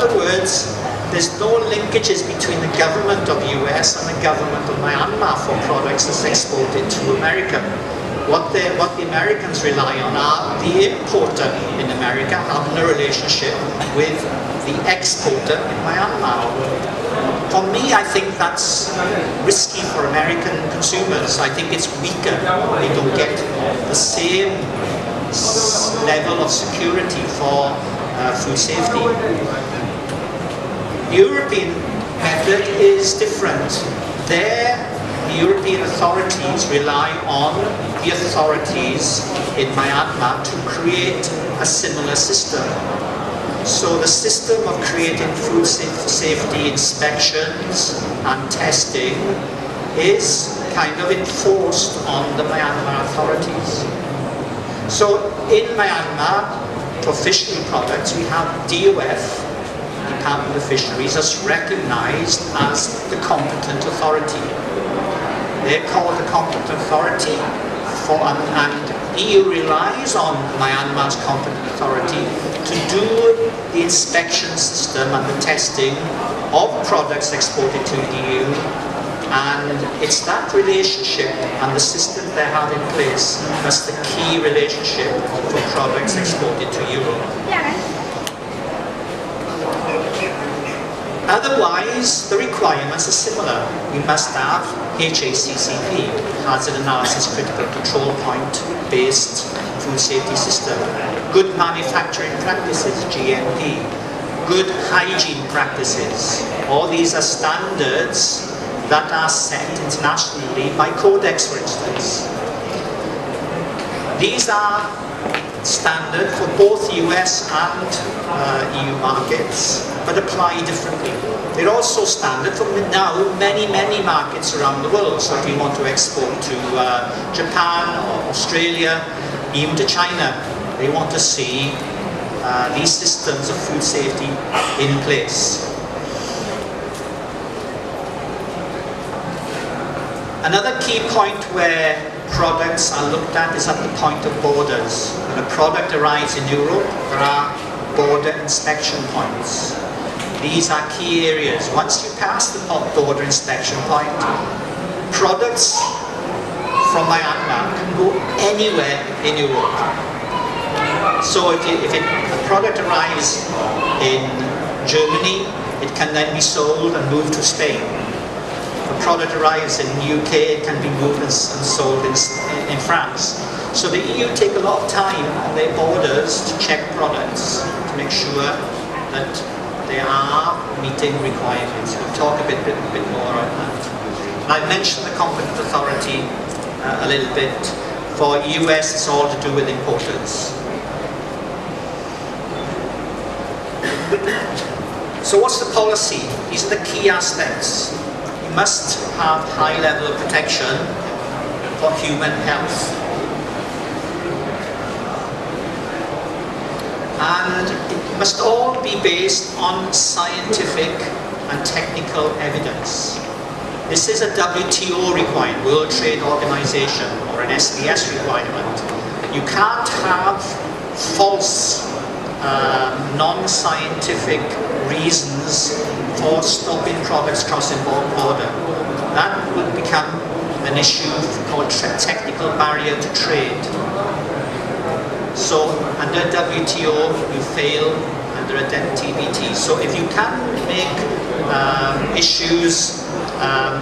other words, there's no linkages between the government of the US and the government of Myanmar for products that's exported to America. What the Americans rely on are the importer in America having a relationship with the exporter in Myanmar. For me, I think that's risky for American consumers. I think it's weaker. They don't get the same level of security for food safety. The European method is different. There, the European authorities rely on the authorities in Myanmar to create a similar system. So the system of creating food safety inspections and testing is kind of enforced on the Myanmar authorities. So in Myanmar, for fishery products, we have DOF, Department of Fisheries, as recognized as the competent authority. They're called the competent authority, and EU relies on Myanmar's competent authority to do the inspection system and the testing of products exported to the EU, and it's that relationship and the system they have in place that's the key relationship for products exported to Europe. Otherwise, the requirements are similar. We must have HACCP, Hazard Analysis Critical Control Point based food safety system, good manufacturing practices, GMP, good hygiene practices. All these are standards that are set internationally by Codex, for instance. These are standard for both US and EU markets, but apply differently. They're also standard for now many markets around the world. So if you want to export to Japan or Australia, even to China, they want to see these systems of food safety in place. Another key point where products are looked at is at the point of borders. When a product arrives in Europe, there are border inspection points. These are key areas. Once you pass the border inspection point, products from Myanmar can go anywhere in Europe. So if a product arrives in Germany, it can then be sold and moved to Spain. If a product arrives in the UK, it can be moved and sold in France. So the EU take a lot of time on their borders to check products, to make sure that they are meeting requirements. We'll talk a bit more on that. And I've mentioned the competent authority a little bit. For US, it's all to do with importers. So what's the policy? These are the key aspects. You must have high level of protection for human health. And it must all be based on scientific and technical evidence. This is a WTO requirement, World Trade Organization, or an SBS requirement. You can't have false, non-scientific reasons for stopping products crossing border. That would become an issue called technical barrier to trade. So under WTO, you fail under a TBT. So if you can make issues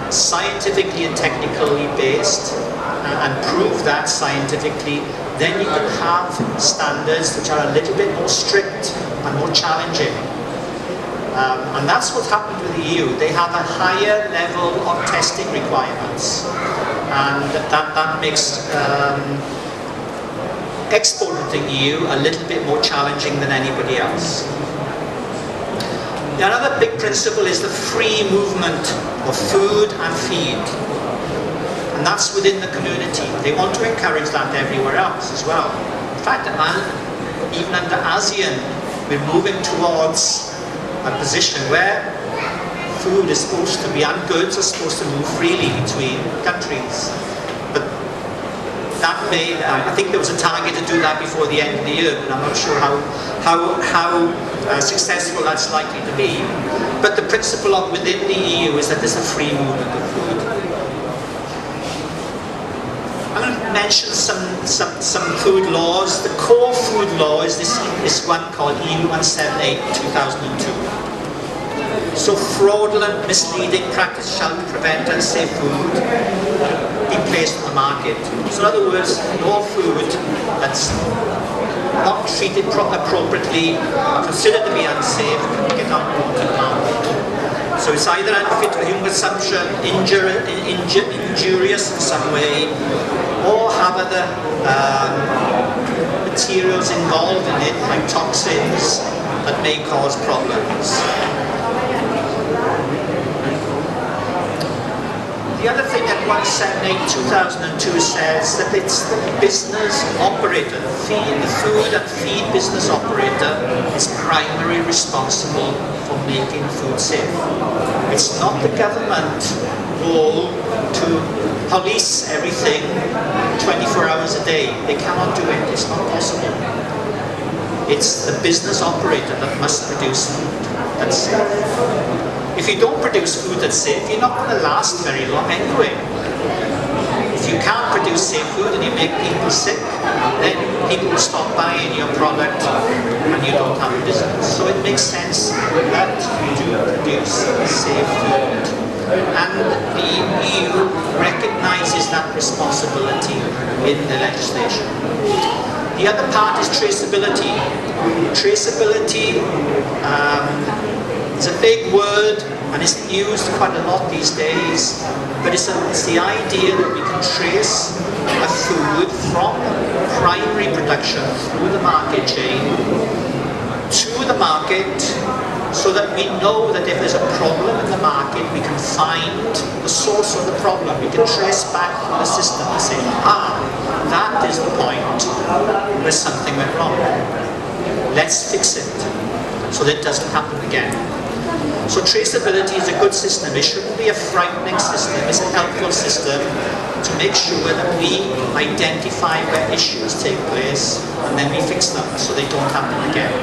scientifically and technically based and prove that scientifically, then you can have standards which are a little bit more strict and more challenging. And that's what happened with the EU. They have a higher level of testing requirements, and that makes exporting to the EU a little bit more challenging than anybody else. Another big principle is the free movement of food and feed. And that's within the community. They want to encourage that everywhere else as well. In fact, even under ASEAN, we're moving towards a position where food is supposed to be, and goods are supposed to move freely between countries. But that may, I think there was a target to do that before the end of the year, but I'm not sure how successful that's likely to be. But the principle of within the EU is that there's a free movement of food. I'm going to mention some food laws. The core food law is this one called EU 178/2002. So fraudulent, misleading practice shall prevent unsafe food being placed on the market. So in other words, no food that's not treated appropriately or considered to be unsafe can get on the market. So it's either unfit for human consumption, injurious in some way, or have other materials involved in it, like toxins, that may cause problems. The other thing that 178/2002 says that it's the business operator, the food and feed business operator is primarily responsible for making food safe. It's not the government role to police everything 24 hours a day. They cannot do it. It's not possible. It's the business operator that must produce food that's safe. If you don't produce food that's safe, you're not going to last very long anyway. If you can't produce safe food and you make people sick, then people will stop buying your product and you don't have a business. So it makes sense that you do produce safe food. And the EU recognizes that responsibility in the legislation. The other part is traceability. Traceability it's a big word and it's used quite a lot these days, but it's the idea that we can trace a food from primary production through the market chain to the market, so that we know that if there's a problem in the market, we can find the source of the problem. We can trace back through the system and say, that is the point where something went wrong. Let's fix it so that it doesn't happen again. So traceability is a good system. It shouldn't be a frightening system. It's a helpful system to make sure that we identify where issues take place and then we fix them so they don't happen again.